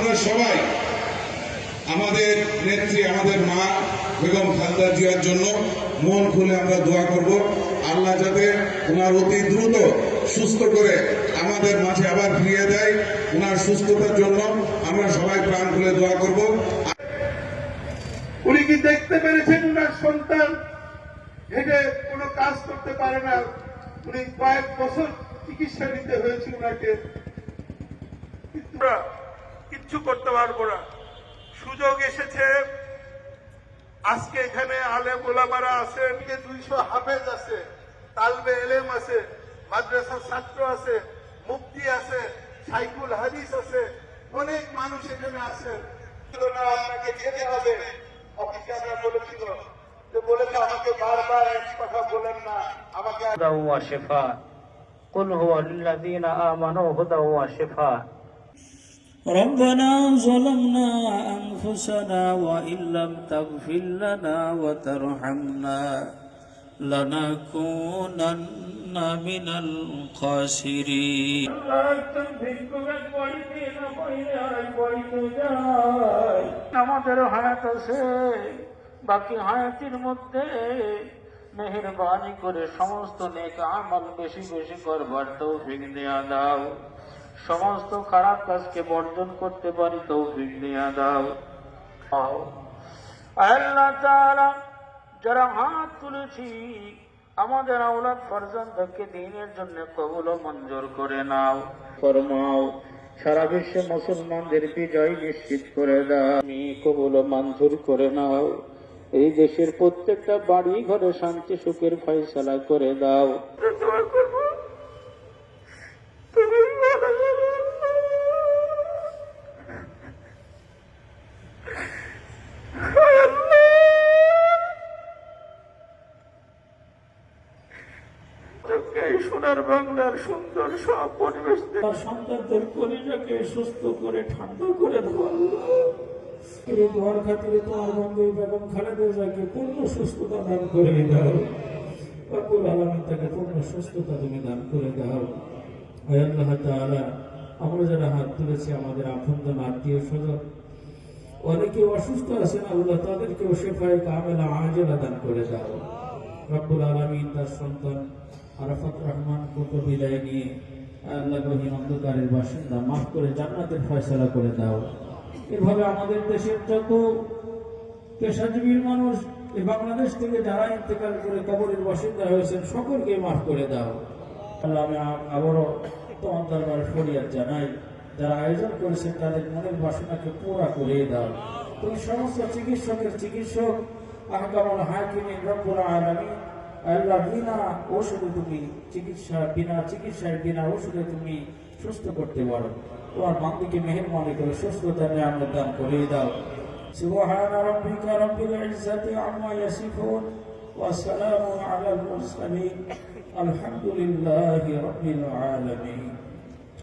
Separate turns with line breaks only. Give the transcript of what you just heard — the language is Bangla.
আমরা সবাই আমাদের নেত্রী, আমাদের মা বেগম খালেদা জিয়ার জন্য মন খুলে আমরা দোয়া করব। আল্লাহ যাতে ওনার অতি দ্রুত সুস্থ করে আমাদের মাঝে আবার ফিরিয়ে দেয়। ওনার সুস্থতার জন্য আমরা সবাই প্রাণ খুলে দোয়া করব।
উনি কি দেখতে পেরেছেন ওনার সন্তান হেঁটে কোনো কাজ করতে পারে না? উনি কয়েক বছর চিকিৎসা নিতে হয়েছে ওনাকে, কিচ্ছু করতে পারবো না। সুযোগ এসেছে, আজকে এখানে আলেম ওলামারা আছেন, 200 হাফেজ আছে, তালবে এলেম আছে, মাদ্রাসার ছাত্র আছে, মুফতি আছে, সাইকুল হাদিস আছে, অনেক মানুষ এখানে আছেন। আপনাকে যেতে হবে অফিসে, আমরা বলেছিল যে বলেছে আমাকে বারবার এক কথা বলেন না, আমাকে
قل هو للذين آمنوا هدى وشفاء.
ربنا ظلمنا أنفسنا وإن لم تغفر لنا وترحمنا لنكونن من الخاسرين.
আমাদের হায়াত আছে, বাকি হায়াতের মধ্যে মেহেরবানি করে সমস্ত নেক আমল বেশি বেশি করবার তৌফিক দিয়া দাও। সমস্ত খারাপ কাজকে বর্জন করতে পারি তৌফিক দিয়া দাও। আল্লাহ তাআলা যারা হাত তুলেছি আমাদের আওলাদ ফরজান্দকে দ্বীনের জন্য কবুল ও মঞ্জুর করে নাও, ফরমাও। সারা বিশ্বে মুসলমানদের বিজয় নিশ্চিত করে দাও, কবুল ও মঞ্জুর করে নাও। এই দেশের প্রত্যেকটা বাড়ি ঘরে শান্তি সুখের ফয়সালা করে দাও। সোনার বাংলার সুন্দর সব পরিবেশ সন্তানদের পরিবেশকে সুস্থ করে ঠান্ডা করে
দোয়ার খাতিরে তোমার বন্ধু বেগম খালেদা জিয়াকে পূর্ণ সুস্থতা দান করে দাও। রব্বুল আলামিন তাকে পূর্ণ সুস্থতা তুমি দান করে দাও। হে আল্লাহ তাআলা, আমরা যারা হাত তুলেছি আমাদের আপনজন আত্মীয় স্বজন অনেকে অসুস্থ আছেন, আল্লাহ তাদেরকেও শিফায়ে কামেলা আজেলা দান করে দাও। রব্বুল আলামিন তার সন্তান আরাফাত রহমান কোটো বিদায় নিয়ে আল্লাহ গহীন অন্ধকারের বাসিন্দা মাফ করে জান্নাতের ফয়সালা করে দাও। এভাবে আমাদের দেশের যত পেশাজীবীর মানুষ এই বাংলাদেশ থেকে যারা ইন্তেকাল করে কবরের বাসিন্দা হয়েছেন সকলকে মাফ করে দাও। আল্লাহ, আমি আবারও তোমার দরবারে ফরিয়াদ জানাই, যারা আয়োজন করেছেন তাদের মনের বাসনাকে পুরা করে দাও। তুমি সমস্ত চিকিৎসকের চিকিৎসক, আহকামুল হাকিমিন রব্বুল আলামিন, আল্লাহ বিনা ওষুধে তুমি বিনা ওষুধে তুমি সুস্থ করতে পারো। তোমার বান্দাকে মেহেরবানি করে সুস্থতা নিয়ামত দান করে দাও। সুবহান রাব্বিকা রাব্বিল ইজ্জাতি আম্মা ইয়াসিফুন ওয়া সালামুন আলাল মুরসালিন আলহামদুলিল্লাহি রাব্বিল আলামিন।